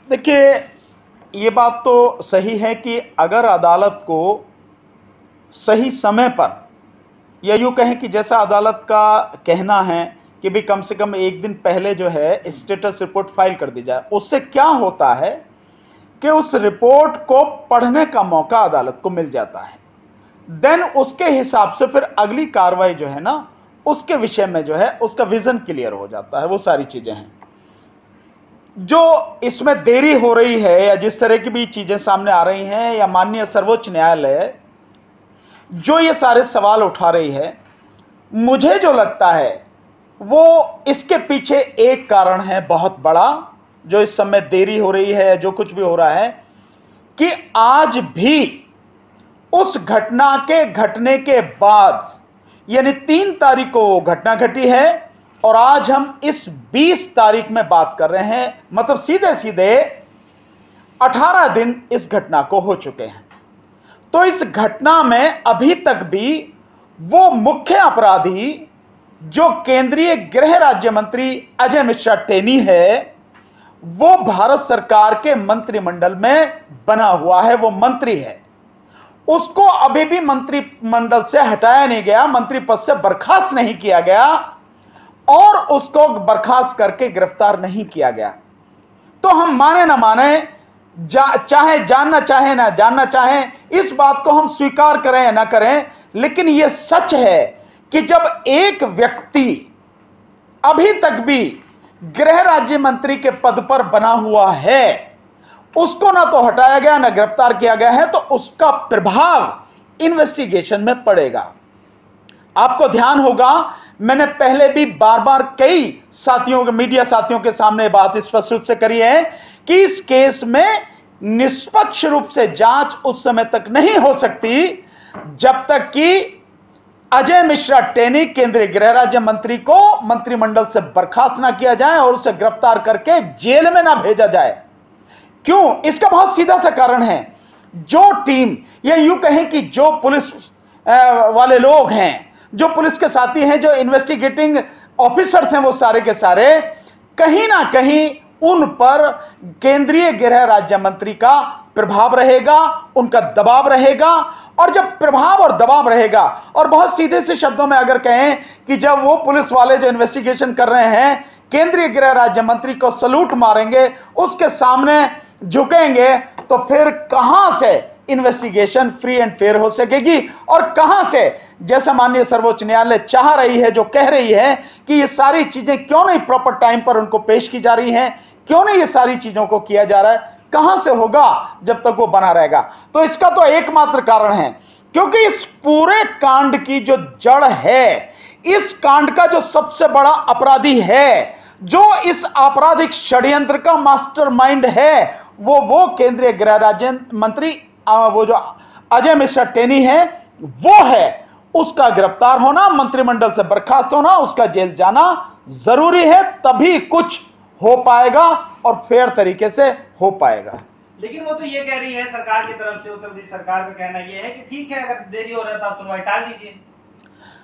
देखिए, ये बात तो सही है कि अगर अदालत को सही समय पर, या यूँ कहें कि जैसा अदालत का कहना है कि भी कम से कम एक दिन पहले जो है स्टेटस रिपोर्ट फाइल कर दी जाए, उससे क्या होता है कि उस रिपोर्ट को पढ़ने का मौका अदालत को मिल जाता है। देन उसके हिसाब से फिर अगली कार्रवाई जो है ना, उसके विषय में जो है उसका विजन क्लियर हो जाता है। वो सारी चीज़ें हैं जो इसमें देरी हो रही है, या जिस तरह की भी चीज़ें सामने आ रही हैं, या माननीय सर्वोच्च न्यायालय जो ये सारे सवाल उठा रही है, मुझे जो लगता है वो इसके पीछे एक कारण है बहुत बड़ा, जो इस समय देरी हो रही है, जो कुछ भी हो रहा है, कि आज भी उस घटना के घटने के बाद, यानी 3 तारीख को घटना घटी है और आज हम इस 20 तारीख में बात कर रहे हैं, मतलब सीधे सीधे 18 दिन इस घटना को हो चुके हैं। तो इस घटना में अभी तक भी वो मुख्य अपराधी जो केंद्रीय गृह राज्य मंत्री अजय मिश्रा टेनी है, वो भारत सरकार के मंत्रिमंडल में बना हुआ है, वो मंत्री है। उसको अभी भी मंत्रिमंडल से हटाया नहीं गया, मंत्री पद से बर्खास्त नहीं किया गया और उसको बर्खास्त करके गिरफ्तार नहीं किया गया। तो हम माने ना माने, चाहे जानना चाहे ना जानना चाहे, इस बात को हम स्वीकार करें या ना करें, लेकिन यह सच है कि जब एक व्यक्ति अभी तक भी गृह राज्य मंत्री के पद पर बना हुआ है, उसको ना तो हटाया गया ना गिरफ्तार किया गया है, तो उसका प्रभाव इन्वेस्टिगेशन में पड़ेगा। आपको ध्यान होगा, मैंने पहले भी बार बार कई साथियों के, मीडिया साथियों के सामने बात स्पष्ट रूप से करी है कि इस केस में निष्पक्ष रूप से जांच उस समय तक नहीं हो सकती जब तक कि अजय मिश्रा टेनी केंद्रीय गृह राज्य मंत्री को मंत्रिमंडल से बर्खास्त ना किया जाए और उसे गिरफ्तार करके जेल में ना भेजा जाए। क्यों? इसका बहुत सीधा सा कारण है। जो टीम, या यूं कहें कि जो पुलिस वाले लोग हैं, जो पुलिस के साथी हैं, जो इन्वेस्टिगेटिंग ऑफिसर्स हैं, वो सारे के सारे कहीं ना कहीं उन पर केंद्रीय गृह राज्य मंत्री का प्रभाव रहेगा, उनका दबाव रहेगा। और जब प्रभाव और दबाव रहेगा, और बहुत सीधे से शब्दों में अगर कहें कि जब वो पुलिस वाले जो इन्वेस्टिगेशन कर रहे हैं केंद्रीय गृह राज्य मंत्री को सलूट मारेंगे, उसके सामने झुकेंगे, तो फिर कहां से इन्वेस्टिगेशन फ्री एंड फेयर हो सकेगी? और कहां से, जैसा माननीय सर्वोच्च न्यायालय चाह रही है, जो कह रही है कि ये सारी चीजें क्यों नहीं प्रॉपर टाइम पर उनको पेश की जा रही हैं, क्यों नहीं ये सारी चीजों को किया जा रहा है, कहां से होगा जब तक वो बना रहेगा? तो इसका तो एकमात्र कारण है, क्योंकि इस पूरे कांड की जो जड़ है, इस कांड का जो सबसे बड़ा अपराधी है, जो इस आपराधिक षड्यंत्र का मास्टरमाइंड है, वो केंद्रीय गृह राज्य मंत्री वो जो अजय मिश्रा टेनी है, वो है। उसका गिरफ्तार होना, मंत्रिमंडल से बर्खास्त होना, उसका जेल जाना जरूरी है, तभी कुछ हो पाएगा और फेयर तरीके से हो पाएगा। लेकिन वो तो ये कह रही है सरकार की तरफ से, उत्तर प्रदेश सरकार का कहना ये है कि ठीक है, अगर देरी हो रहा है तो आप सुनवाई टाल दीजिए।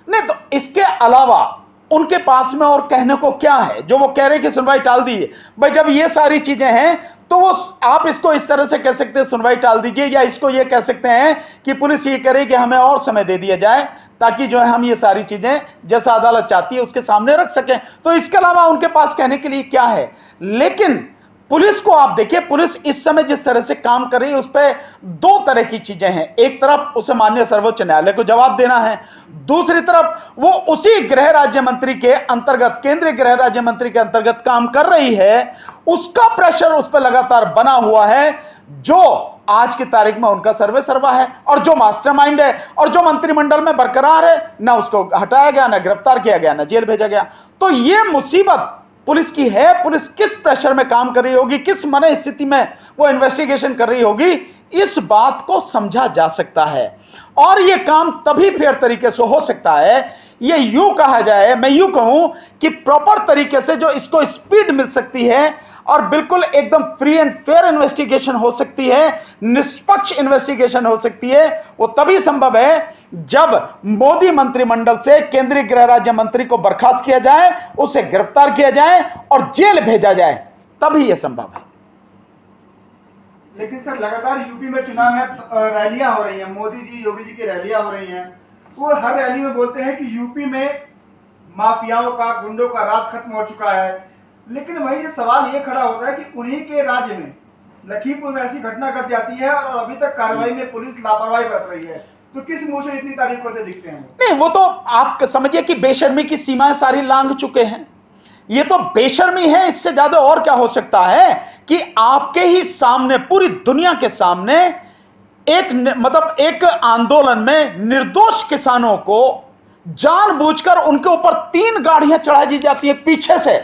नहीं तो इसके अलावा उनके पास में और कहने को क्या है, जो वो कह रहे कि सुनवाई टाल दीजिए? भाई जब ये सारी चीजें हैं तो वो, आप इसको इस तरह से कह सकते हैं सुनवाई टाल दीजिए, या इसको ये कह सकते हैं कि पुलिस ये करे कि हमें और समय दे दिया जाए ताकि जो है हम ये सारी चीजें जैसा अदालत चाहती है उसके सामने रख सकें। तो इसके अलावा उनके पास कहने के लिए क्या है? लेकिन पुलिस को आप देखिए, पुलिस इस समय जिस तरह से काम कर रही है, उस पर 2 तरह की चीजें हैं। एक तरफ उसे माननीय सर्वोच्च न्यायालय को जवाब देना है, दूसरी तरफ वो उसी गृह राज्य मंत्री के अंतर्गत, केंद्रीय गृह राज्य मंत्री के अंतर्गत काम कर रही है, उसका प्रेशर उस पर लगातार बना हुआ है, जो आज की तारीख में उनका सर्वे सर्वा है, और जो मास्टरमाइंड है, और जो मंत्रिमंडल में बरकरार है, ना उसको हटाया गया, ना गिरफ्तार किया गया, ना जेल भेजा गया। तो ये मुसीबत पुलिस की है। पुलिस किस प्रेशर में काम कर रही होगी, किस मन स्थिति में वो इन्वेस्टिगेशन कर रही होगी, इस बात को समझा जा सकता है। और ये काम तभी फेयर तरीके से हो सकता है, ये यूं कहा जाए, मैं यूं कहूं कि प्रॉपर तरीके से जो इसको स्पीड मिल सकती है और बिल्कुल एकदम फ्री एंड फेयर इन्वेस्टिगेशन हो सकती है, निष्पक्ष इन्वेस्टिगेशन हो सकती है, वो तभी संभव है जब मोदी मंत्रिमंडल से केंद्रीय गृह राज्य मंत्री को बर्खास्त किया जाए, उसे गिरफ्तार किया जाए और जेल भेजा जाए, तभी यह संभव है। लेकिन सर लगातार यूपी में चुनाव में रैलियां हो रही हैं, मोदी जी योगी जी की रैलियां हो रही हैं। वो हर रैली में बोलते हैं कि यूपी में माफियाओं का, गुंडों का राज खत्म हो चुका है। लेकिन वही ये सवाल ये खड़ा होता है कि उन्हीं के राज्य में लखीमपुर में ऐसी घटना घट जाती है और अभी तक कार्रवाई में पुलिस लापरवाही बरत रही है। तो किस मुंह से इतनी तारीफ करते दिखते हैं? नहीं, वो तो आप समझिए कि बेशर्मी की सीमाएं सारी लांघ चुके हैं। ये तो बेशर्मी है, इससे ज्यादा और क्या हो सकता है कि आपके ही सामने, पूरी दुनिया के सामने एक आंदोलन में निर्दोष किसानों को जानबूझकर उनके ऊपर 3 गाड़ियां चढ़ा दी जाती है पीछे से।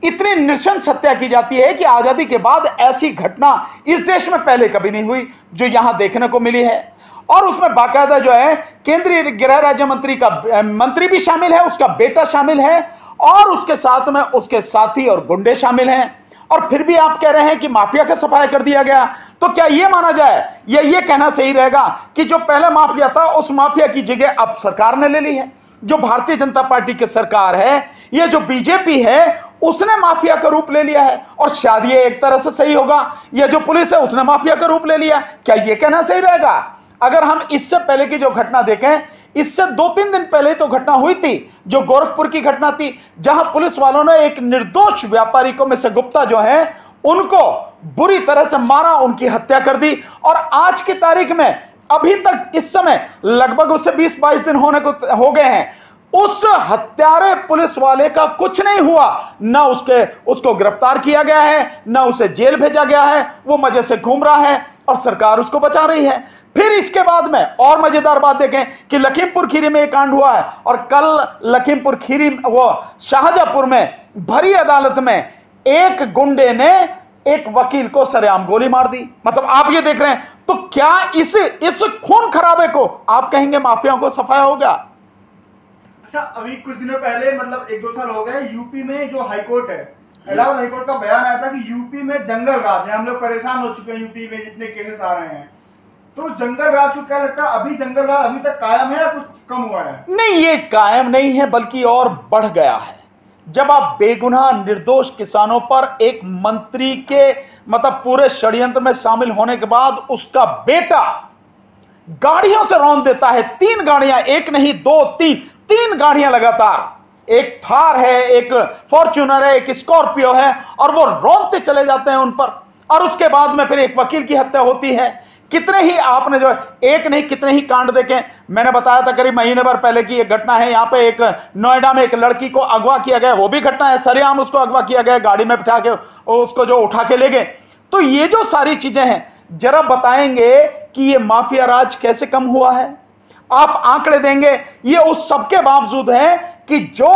इतनी नृशंस हत्या की जाती है कि आजादी के बाद ऐसी घटना इस देश में पहले कभी नहीं हुई जो यहां देखने को मिली है। और उसमें बाकायदा जो है केंद्रीय गृह राज्य मंत्री का मंत्री भी शामिल है, उसका बेटा शामिल है और उसके साथ में उसके साथी और गुंडे शामिल हैं। और फिर भी आप कह रहे हैं कि माफिया का सफाया कर दिया गया। तो क्या यह माना जाए या यह कहना सही रहेगा कि जो पहले माफिया था उस माफिया की जगह अब सरकार ने ले ली है? जो भारतीय जनता पार्टी की सरकार है, यह जो बीजेपी है, उसने माफिया का रूप ले लिया है। और शायद यह एक तरह से सही होगा, यह जो पुलिस है उसने माफिया का रूप ले लिया। क्या यह कहना सही रहेगा? अगर हम इससे पहले की जो घटना देखें, इससे 2-3 दिन पहले तो घटना हुई थी जो गोरखपुर की घटना थी, जहां पुलिस वालों ने एक निर्दोष व्यापारी को मिस्टर गुप्ता जो है उनको बुरी तरह से मारा, उनकी हत्या कर दी। और आज की तारीख में अभी तक इस समय लगभग उसे 20-22 दिन होने को हो गए हैं, उस हत्यारे पुलिस वाले का कुछ नहीं हुआ। ना उसको गिरफ्तार किया गया है, ना उसे जेल भेजा गया है। वो मजे से घूम रहा है और सरकार उसको बचा रही है। फिर इसके बाद में और मजेदार बात देखें कि लखीमपुर खीरी में एक कांड हुआ है और कल लखीमपुर खीरी वो शाहजहांपुर में भरी अदालत में एक गुंडे ने एक वकील को सरेआम गोली मार दी। मतलब आप ये देख रहे हैं, तो क्या इस खून खराबे को आप कहेंगे माफियाओं को सफाया होगा? अच्छा, अभी कुछ दिनों पहले मतलब 1-2 साल हो गए, यूपी में जो हाईकोर्ट है, इलाहाबाद हाईकोर्ट का बयान आया था कि यूपी में जंगल राज है। हम लोग परेशान हो चुके हैं यूपी में जितने केसेस आ रहे हैं। तो जंगल राज को क्या लगता है, अभी जंगल राज अभी तक कायम है या कुछ कम हुआ है? नहीं, ये कायम नहीं है बल्कि और बढ़ गया है। जब आप बेगुनाह निर्दोष किसानों पर एक मंत्री के पूरे षड्यंत्र में शामिल होने के बाद उसका बेटा गाड़ियों से रौंद देता है, 3 गाड़ियां, एक नहीं 2, 3 गाड़ियां लगातार, एक थार है, एक फॉर्च्यूनर है, एक स्कॉर्पियो है, और वो रौंदते चले जाते हैं उन पर। और उसके बाद में फिर एक वकील की हत्या होती है। कितने ही आपने जो एक नहीं कितने ही कांड देखे। मैंने बताया था करीब महीने भर पहले की एक घटना है, यहां पे एक नोएडा में एक लड़की को अगवा किया गया, वो भी घटना है, सरेआम उसको अगवा किया गया, गाड़ी में बिठा के उसको जो उठा के ले गए। तो ये जो सारी चीजें हैं, जरा बताएंगे कि ये माफिया राज कैसे कम हुआ है? आप आंकड़े देंगे? ये उस सबके बावजूद है कि जो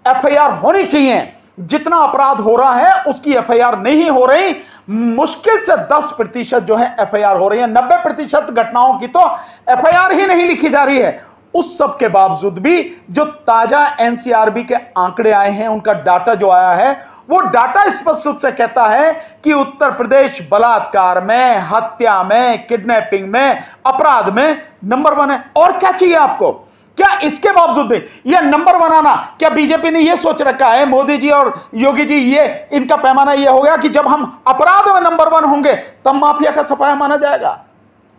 एफआईआर होनी चाहिए, जितना अपराध हो रहा है उसकी एफआईआर नहीं हो रही। मुश्किल से 10% जो है एफआईआर हो रही है, 90% घटनाओं की तो एफआईआर ही नहीं लिखी जा रही है। उस सब के बावजूद भी जो ताजा एनसीआरबी के आंकड़े आए हैं, उनका डाटा जो आया है, वो डाटा स्पष्ट रूप से कहता है कि उत्तर प्रदेश बलात्कार में, हत्या में, किडनैपिंग में, अपराध में नंबर 1 है। और क्या चाहिए आपको? क्या इसके बावजूद भी यह नंबर बनाना, क्या बीजेपी ने यह सोच रखा है, मोदी जी और योगी जी, ये इनका पैमाना यह हो गया कि जब हम अपराध में नंबर 1 होंगे तब माफिया का सफाया माना जाएगा?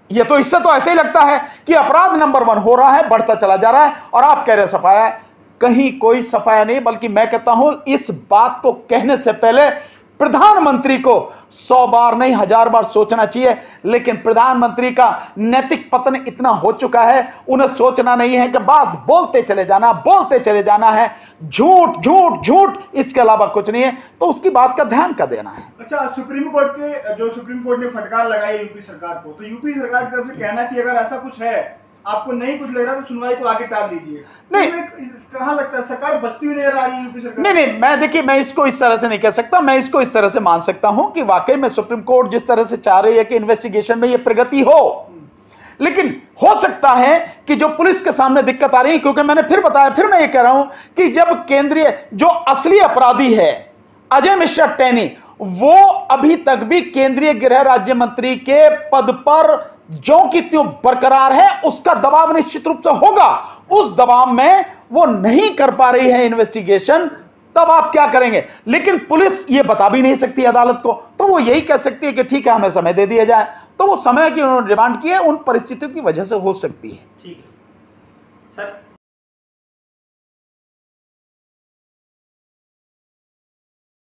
यह तो इससे तो ऐसे ही लगता है कि अपराध नंबर 1 हो रहा है, बढ़ता चला जा रहा है, और आप कह रहे सफाया। कहीं कोई सफाया नहीं, बल्कि मैं कहता हूं इस बात को कहने से पहले प्रधानमंत्री को 100 बार नहीं 1000 बार सोचना चाहिए। लेकिन प्रधानमंत्री का नैतिक पतन इतना हो चुका है, उन्हें सोचना नहीं है कि बस बोलते चले जाना है, झूठ झूठ झूठ, इसके अलावा कुछ नहीं है। तो उसकी बात का ध्यान का देना है। अच्छा, सुप्रीम कोर्ट ने फटकार लगाई यूपी सरकार को, तो यूपी सरकार की तरफ से कहना कि अगर ऐसा कुछ है, आपको नहीं कुछ लग रहा तो सुनवाई को आगे टाल दीजिए। नहीं, कहां लगता है सरकार बचती हुई नजर आ रही है यूपी सरकार? नहीं, मैं इसको इस तरह से नहीं कह सकता। मैं इसको इस तरह से मान सकता हूं कि वाकई में सुप्रीम कोर्ट जिस तरह से चाह रही है कि इन्वेस्टिगेशन में ये प्रगति हो, लेकिन हो सकता है कि जो पुलिस के सामने दिक्कत आ रही है, क्योंकि मैंने फिर बताया, फिर मैं ये कह रहा हूं कि जब केंद्रीय जो असली अपराधी है अजय मिश्रा टेनी, वो अभी तक भी केंद्रीय गृह राज्य मंत्री के पद पर जो कि त्यों बरकरार है, उसका दबाव निश्चित रूप से होगा। उस दबाव में वो नहीं कर पा रही है इन्वेस्टिगेशन, तब आप क्या करेंगे? लेकिन पुलिस ये बता भी नहीं सकती अदालत को, तो वो यही कह सकती है कि ठीक है, हमें समय दे दिया जाए। तो वो समय की उन्होंने डिमांड की है, उन परिस्थितियों की वजह से हो सकती है। ठीक है सर।